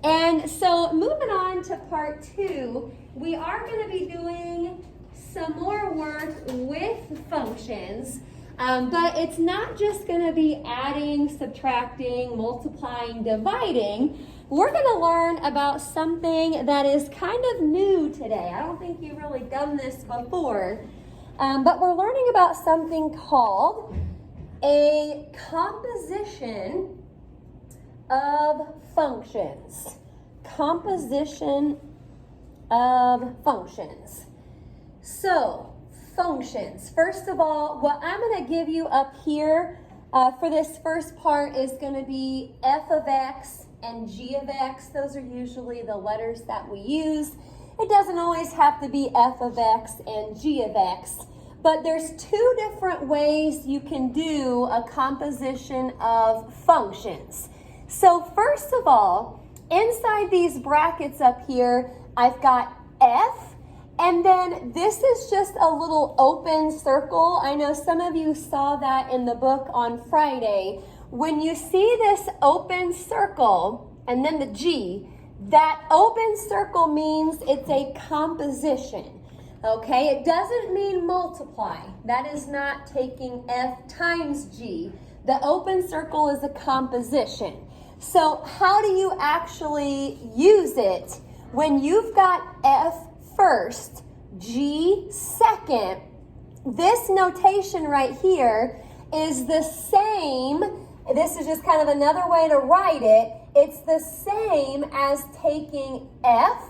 And so moving on to part 2, we are going to be doing some more work with functions, but it's not just going to be adding, subtracting, multiplying, dividing. We're going to learn about something that is kind of new today. I don't think you've really done this before, but we're learning about something called a composition of functions. Composition of functions. So, functions. First of all, what I'm going to give you up here for this first part is going to be f of x and g of x. Those are usually the letters that we use. It doesn't always have to be f of x and g of x, but there's 2 different ways you can do a composition of functions. So first of all, inside these brackets up here, I've got f, and then this is just a little open circle. I know some of you saw that in the book on Friday. When you see this open circle and then the G, that open circle means it's a composition. Okay, it doesn't mean multiply. That is not taking f times g. The open circle is a composition. So how do you actually use it when you've got f first, g second? This notation right here is the same. This is just kind of another way to write it. It's the same as taking f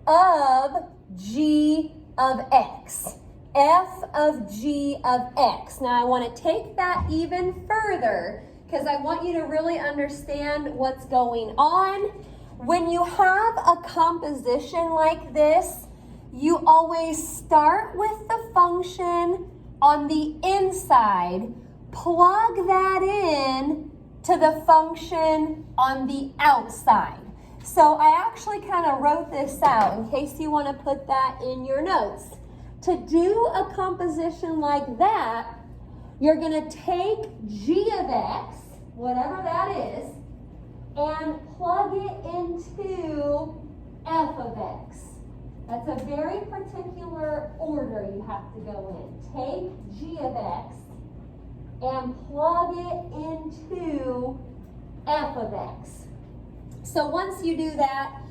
of g of x. F of g of x. Now I want to take that even further because I want you to really understand what's going on. When you have a composition like this, you always start with the function on the inside, plug that in to the function on the outside. So I actually kind of wrote this out in case you want to put that in your notes. To do a composition like that, you're going to take g of x, whatever that is, and plug it into f of x. That's a very particular order you have to go in. Take g of x and plug it into f of x. So once you do that,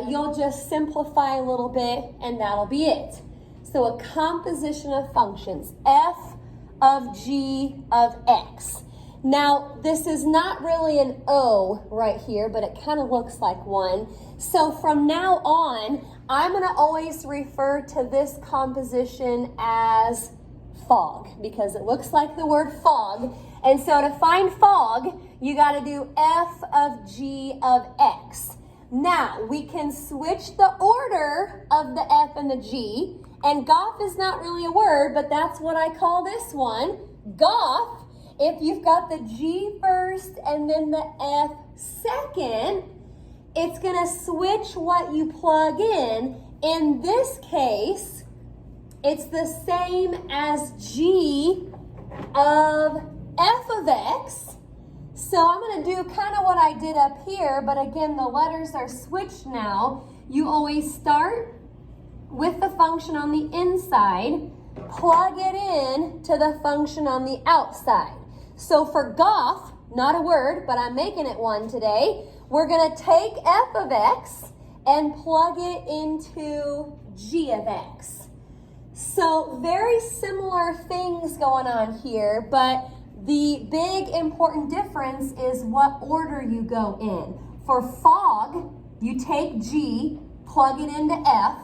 you'll just simplify a little bit and that'll be it. So a composition of functions, f of g of x. Now, this is not really an O right here, but it kind of looks like one. So from now on, I'm going to always refer to this composition as fog because it looks like the word fog. And so to find fog, you got to do f of g of x. Now, we can switch the order of the f and the g. And goth is not really a word, but that's what I call this one, goth. If you've got the G first and then the F second, it's going to switch what you plug in. In this case, it's the same as G of F of X. So I'm going to do kind of what I did up here, but again, the letters are switched now. You always start with the function on the inside, plug it in to the function on the outside. So for goth, not a word, but I'm making it one today, we're going to take f of x and plug it into g of x. So very similar things going on here, but the big important difference is what order you go in. For fog, you take g, plug it into f.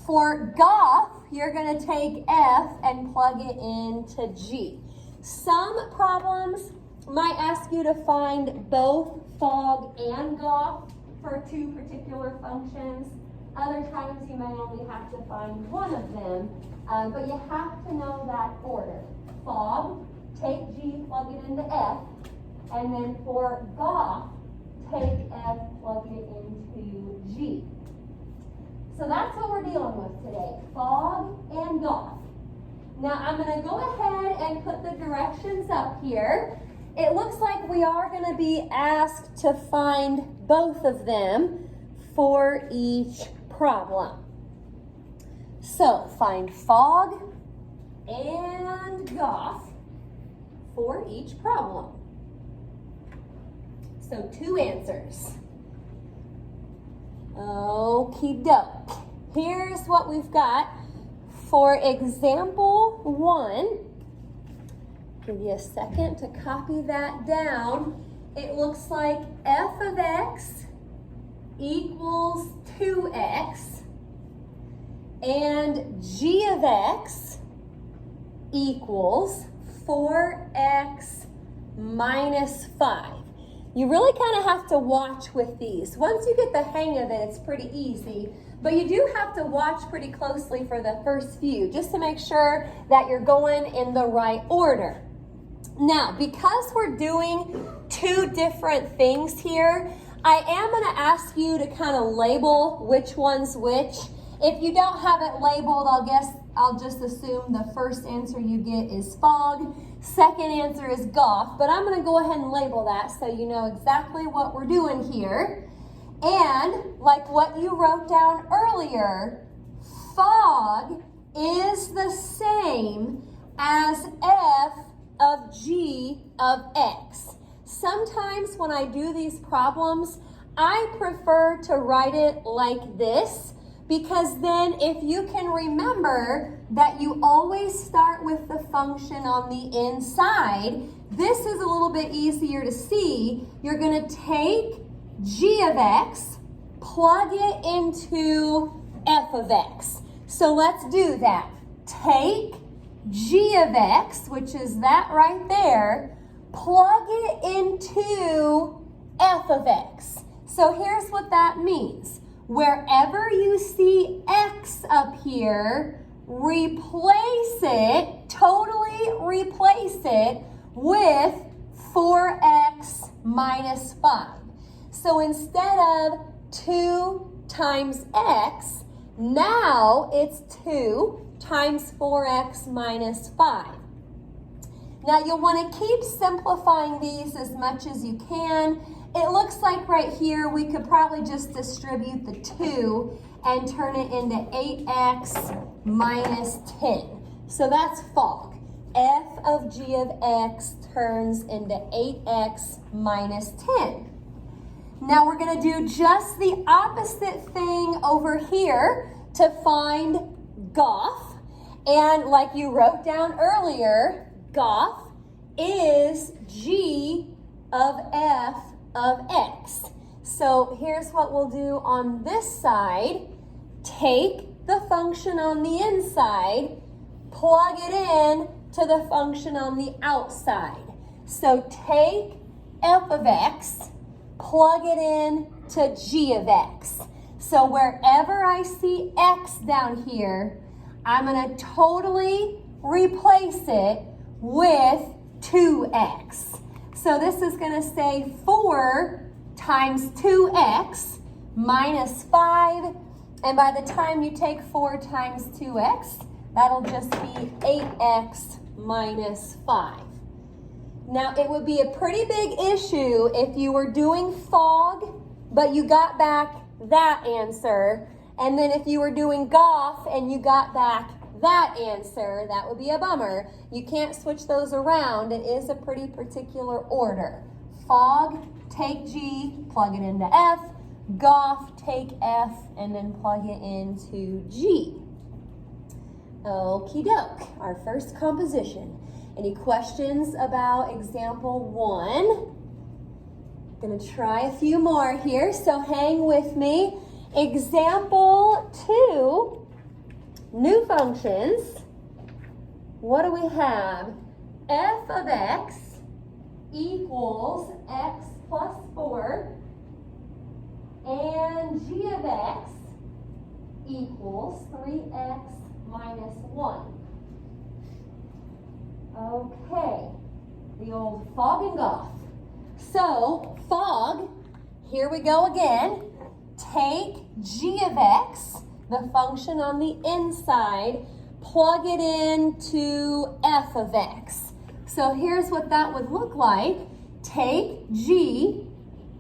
For goth, you're going to take f and plug it into g. Some problems might ask you to find both fog and goth for 2 particular functions. Other times you may only have to find one of them, but you have to know that order. Fog, take g, plug it into f, and then for goth, take f, plug it into g. So that's what we're dealing with today, fog and goth. Now I'm going to go ahead and put the directions up here. it looks like we are going to be asked to find both of them for each problem. So find fog and Goff for each problem. So 2 answers. Okie doke. Here's what we've got for example 1. Give you a second to copy that down. It looks like f of x equals 2x and g of x equals 4x minus 5. You really kind of have to watch with these. Once you get the hang of it, it's pretty easy. But you do have to watch pretty closely for the first few, just to make sure that you're going in the right order. Now, because we're doing 2 different things here, I am going to ask you to kind of label which one's which. If you don't have it labeled, I'll just assume the first answer you get is fog, second answer is Goff, but I'm going to go ahead and label that so you know exactly what we're doing here. And like what you wrote down earlier, fog is the same as f of g of x. Sometimes when I do these problems, I prefer to write it like this, because then if you can remember that you always start with the function on the inside, this is a little bit easier to see. You're going to take g of x, plug it into f of x. So let's do that. Take g of x, which is that right there, plug it into f of x. So here's what that means. Wherever you see x up here, replace it, totally replace it with 4x minus 5. So instead of 2 times x, now it's 2 times 4x minus 5. Now you'll want to keep simplifying these as much as you can. It looks like right here we could probably just distribute the 2 and turn it into 8x minus 10. So that's fog. F of g of x turns into 8x minus 10. Now we're going to do just the opposite thing over here to find Goff. And like you wrote down earlier, Goff is g of f of x. So here's what we'll do on this side. Take the function on the inside, plug it in to the function on the outside. So take f of x, plug it in to g of x. So wherever I see x down here, I'm going to totally replace it with 2x. So this is going to say 4 times 2x minus 5. And by the time you take 4 times 2x, that'll just be 8x minus 5. Now, it would be a pretty big issue if you were doing fog, but you got back that answer. And then if you were doing Goff and you got back that answer, that would be a bummer. You can't switch those around. It is a pretty particular order. Fog, take G, plug it into F. Goff, take F, and then plug it into G. Okie doke, our first composition. Any questions about example 1? Gonna try a few more here, so hang with me. Example 2, new functions. What do we have? F of x equals x plus 4, and g of x equals 3x minus 1. Okay, the old fog and Goff. So, fog, here we go again. Take g of x, the function on the inside, plug it into f of x. So here's what that would look like. take G,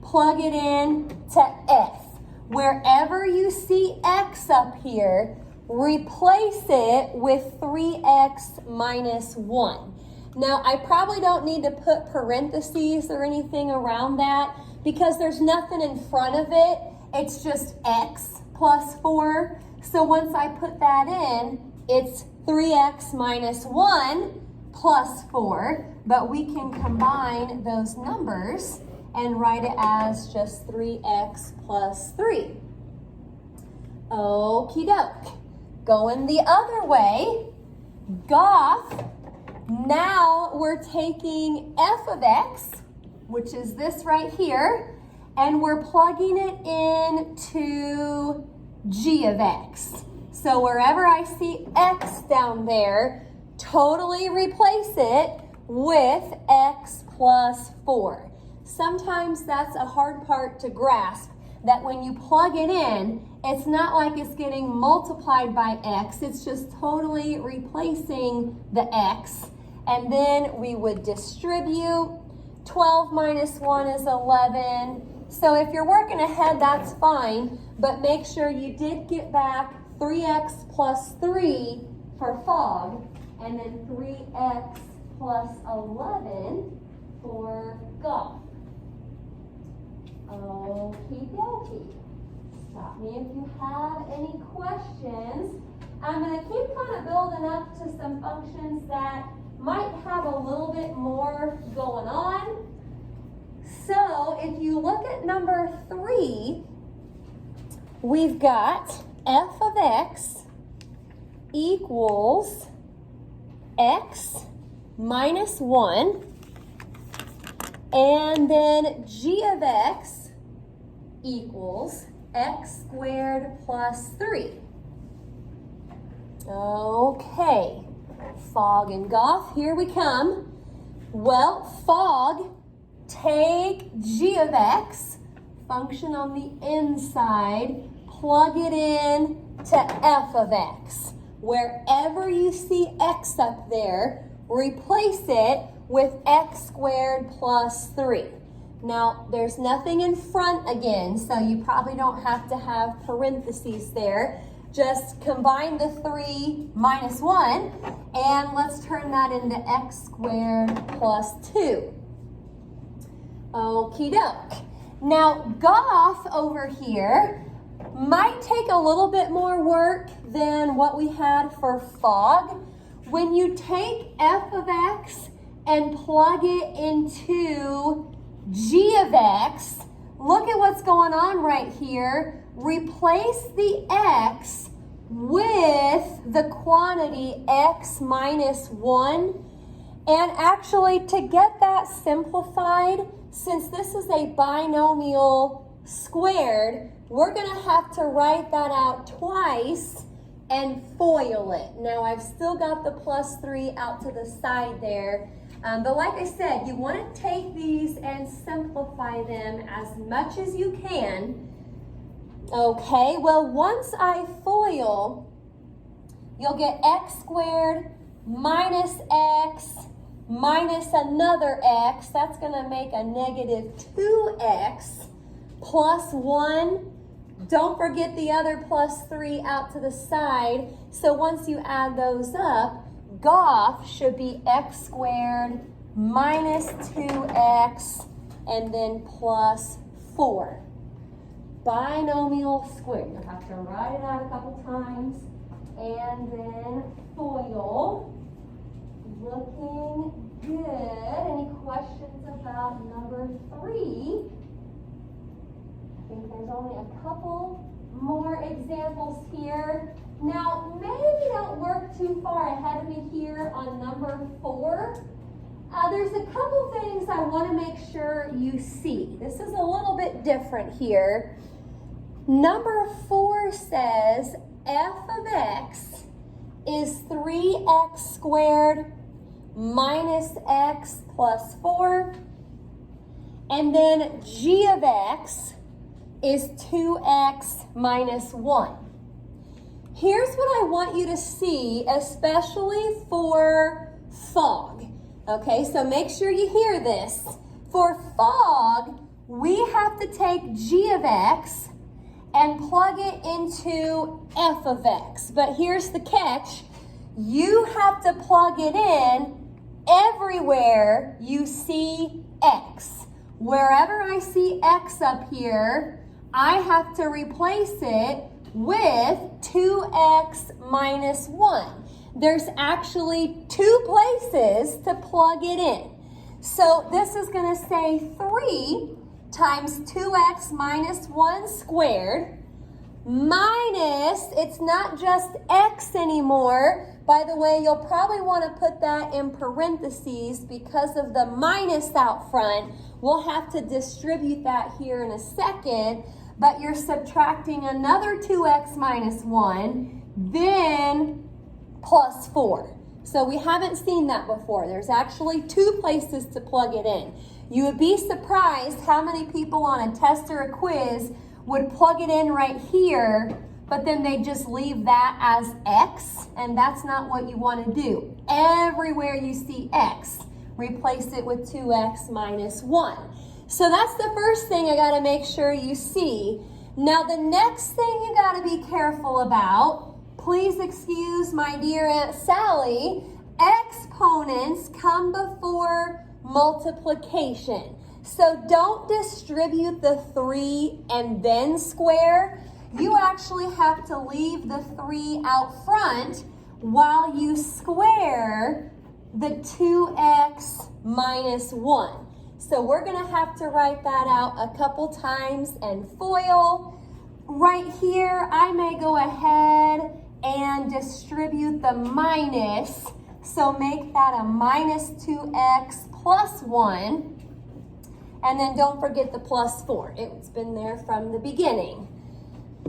plug it in to F. Wherever you see X up here, replace it with 3X minus 1. Now, I probably don't need to put parentheses or anything around that because there's nothing in front of it. It's just X plus 4. So once I put that in, it's 3X minus 1 plus 4. But we can combine those numbers and write it as just 3X plus 3. Okie doke. Going the other way, Goth, now we're taking f of x, which is this right here, and we're plugging it into g of x. So wherever I see x down there, totally replace it with x plus 4. Sometimes that's a hard part to grasp, that when you plug it in, it's not like it's getting multiplied by x, it's just totally replacing the x. And then we would distribute. 12 minus 1 is 11. So if you're working ahead, that's fine, but make sure you did get back 3x plus 3 for fog, and then 3x plus 11 for golf. Okie dokie. Stop me if you have any questions. I'm going to keep kind of building up to some functions that might have a little bit more going on. So if you look at number 3, we've got f of x equals x minus 1, and then g of x equals x squared plus 3. Okay, fog and golf, here we come. Well, fog, take g of x, function on the inside, plug it in to f of x. Wherever you see x up there, replace it with x squared plus 3. Now, there's nothing in front again, so you probably don't have to have parentheses there. Just combine the 3 minus 1, and let's turn that into x squared plus 2. Okie doke. Now, golf over here might take a little bit more work than what we had for fog. When you take f of x and plug it into g of x, look at what's going on right here. Replace the x with the quantity x minus 1. And actually, to get that simplified, since this is a binomial squared, we're going to have to write that out twice and FOIL it. Now, I've still got the plus 3 out to the side there. But like I said, you want to take these and simplify them as much as you can. Okay, well, once I FOIL, you'll get x squared minus x minus another x. That's going to make a negative 2x plus 1. Don't forget the other plus 3 out to the side. So once you add those up, golf should be x squared minus 2x and then plus 4. Binomial squared. You'll have to write it out a couple times and then FOIL. Looking good. Any questions about number 3? I think there's only a couple more examples here. Now, maybe don't work too far ahead of me here on number 4. There's a couple things I want to make sure you see. This is a little bit different here. Number 4 says f of x is 3x squared minus x plus 4. And then g of x is 2x minus 1. Here's what I want you to see, especially for fog. Okay, so make sure you hear this. For fog, we have to take g of x and plug it into f of x. But here's the catch. You have to plug it in everywhere you see x. Wherever I see x up here, I have to replace it with 2x minus 1. There's actually 2 places to plug it in. So this is going to say 3 times 2x minus 1 squared minus, it's not just x anymore. By the way, you'll probably want to put that in parentheses because of the minus out front. We'll have to distribute that here in a second, but you're subtracting another 2x minus 1, then plus 4. So we haven't seen that before. There's actually 2 places to plug it in. You would be surprised how many people on a test or a quiz would plug it in right here, but then they just leave that as x, and that's not what you want to do. Everywhere you see x, replace it with 2x minus 1. So that's the first thing I got to make sure you see. Now the next thing you got to be careful about, please excuse my dear Aunt Sally, exponents come before multiplication. So don't distribute the 3 and then square. You actually have to leave the 3 out front while you square the 2x minus 1. So we're going to have to write that out a couple times and FOIL. Right here, I may go ahead and distribute the minus. So make that a minus 2x plus 1. And then don't forget the plus 4. It's been there from the beginning.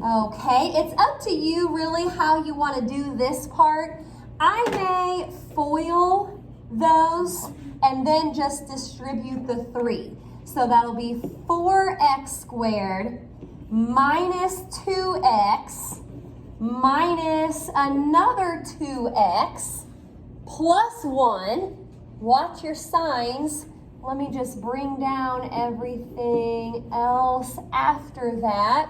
Okay, it's up to you really how you want to do this part. I may FOIL those and then just distribute the 3. So that'll be 4x squared minus 2x minus another 2x plus 1. Watch your signs. Let me just bring down everything else after that.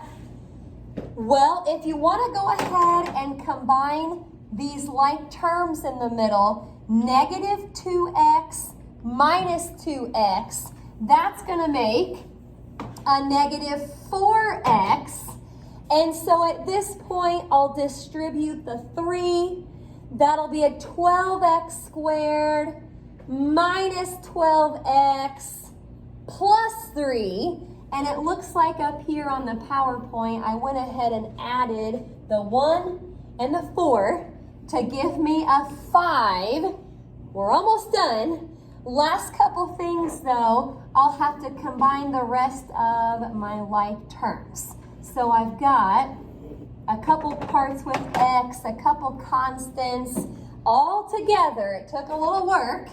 Well, if you want to go ahead and combine these like terms in the middle, negative 2x minus 2x, that's going to make a negative 4x. And so at this point, I'll distribute the 3. That'll be a 12x squared minus 12x plus 3. And it looks like up here on the PowerPoint, I went ahead and added the 1 and the 4 to give me a 5. We're almost done. Last couple things though, I'll have to combine the rest of my like terms. So I've got a couple parts with x, a couple constants, all together. It took a little work,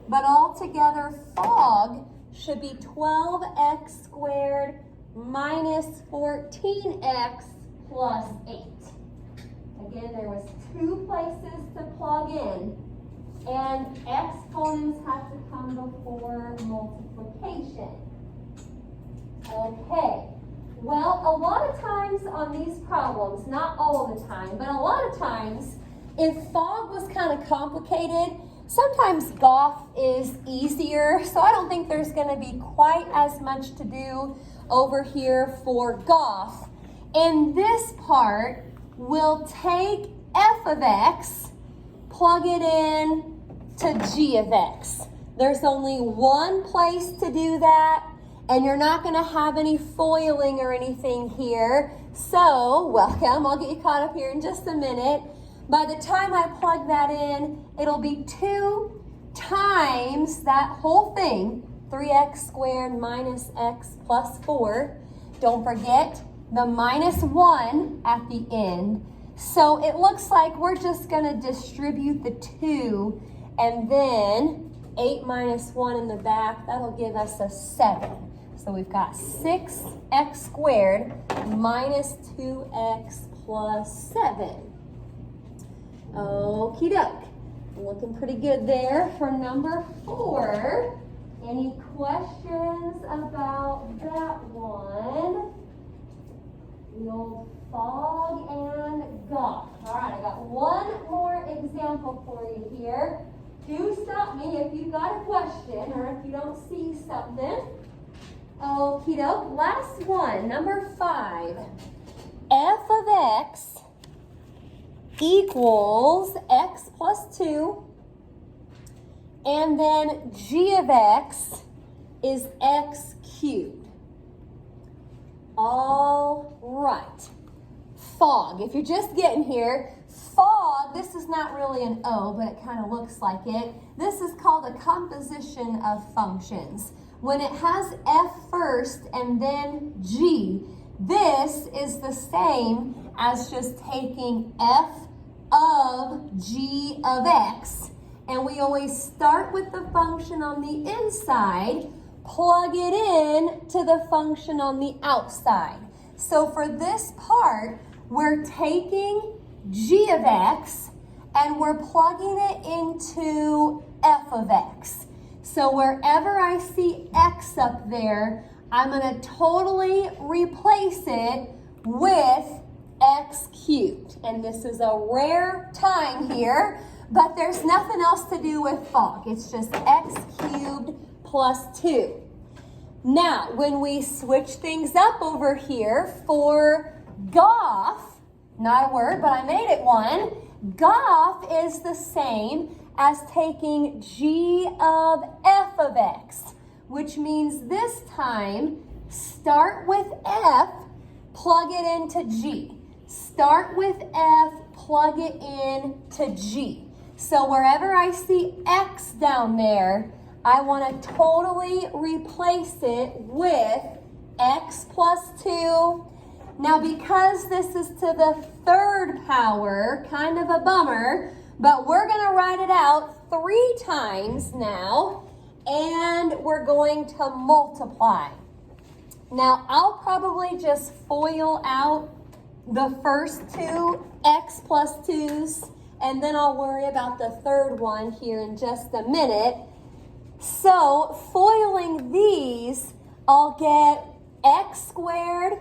but all together fog should be 12x squared minus 14x plus 8. Again, there was 2 places to plug in, and exponents have to come before multiplication. Okay, well, a lot of times on these problems, not all the time, but a lot of times, if fog was kind of complicated, sometimes Goff is easier, so I don't think there's going to be quite as much to do over here for Goff. In this part, we'll take f of x, plug it in to g of x. There's only one place to do that, and you're not going to have any foiling or anything here. So, welcome. I'll get you caught up here in just a minute. By the time I plug that in, it'll be 2 times that whole thing, 3x squared minus x plus 4. Don't forget the minus 1 at the end. So it looks like we're just going to distribute the 2, and then 8 minus 1 in the back, that'll give us a 7. So we've got 6x squared minus 2x plus 7. Okie doke. Looking pretty good there for number 4. Any questions about that one? The old fog and goth. All right, I got one more example for you here. Do stop me if you've got a question or if you don't see something. Okie doke. Last one, number 5. F of x equals x plus 2. And then g of x is x cubed. All right. Fog. If you're just getting here, fog, this is not really an O, but it kind of looks like it. This is called a composition of functions. When it has f first and then g, this is the same as just taking f of g of x. And we always start with the function on the inside, plug it in to the function on the outside. So for this part, we're taking g of x and we're plugging it into f of x. So wherever I see x up there, I'm going to totally replace it with x cubed. And this is a rare time here, but there's nothing else to do with fog. It's just x cubed plus 2. Now, when we switch things up over here for goth, not a word, but I made it one, goth is the same as taking g of f of x, which means this time, start with f, plug it into g. Start with f, plug it into g. So wherever I see x down there, I want to totally replace it with x plus 2. Now because this is to the 3rd power, kind of a bummer, but we're going to write it out 3 times now, and we're going to multiply. Now I'll probably just FOIL out the first 2 x plus 2's, and then I'll worry about the 3rd one here in just a minute. So foiling these, I'll get x squared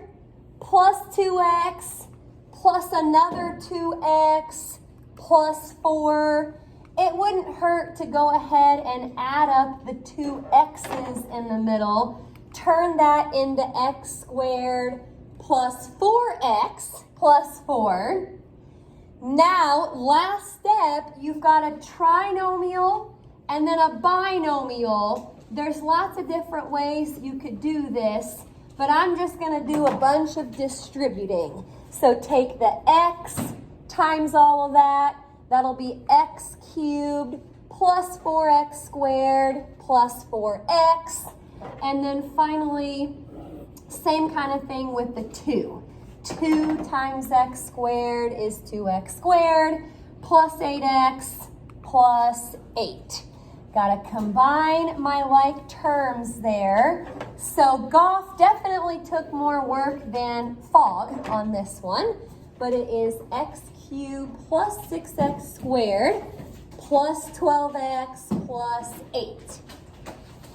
plus 2x plus another 2x plus 4. It wouldn't hurt to go ahead and add up the 2 x's in the middle. Turn that into x squared plus 4x plus 4. Now, last step, you've got a trinomial and then a binomial. There's lots of different ways you could do this, but I'm just going to do a bunch of distributing. So take the x times all of that. That'll be x cubed plus 4x squared plus 4x. And then finally, same kind of thing with the 2. 2 times x squared is 2x squared plus 8x plus 8. Got to combine my like terms there. So goth definitely took more work than fog on this one, but it is x cubed plus 6x squared plus 12x plus 8.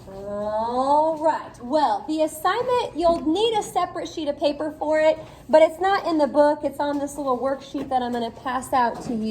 All right, well, the assignment, you'll need a separate sheet of paper for it, but it's not in the book. It's on this little worksheet that I'm going to pass out to you.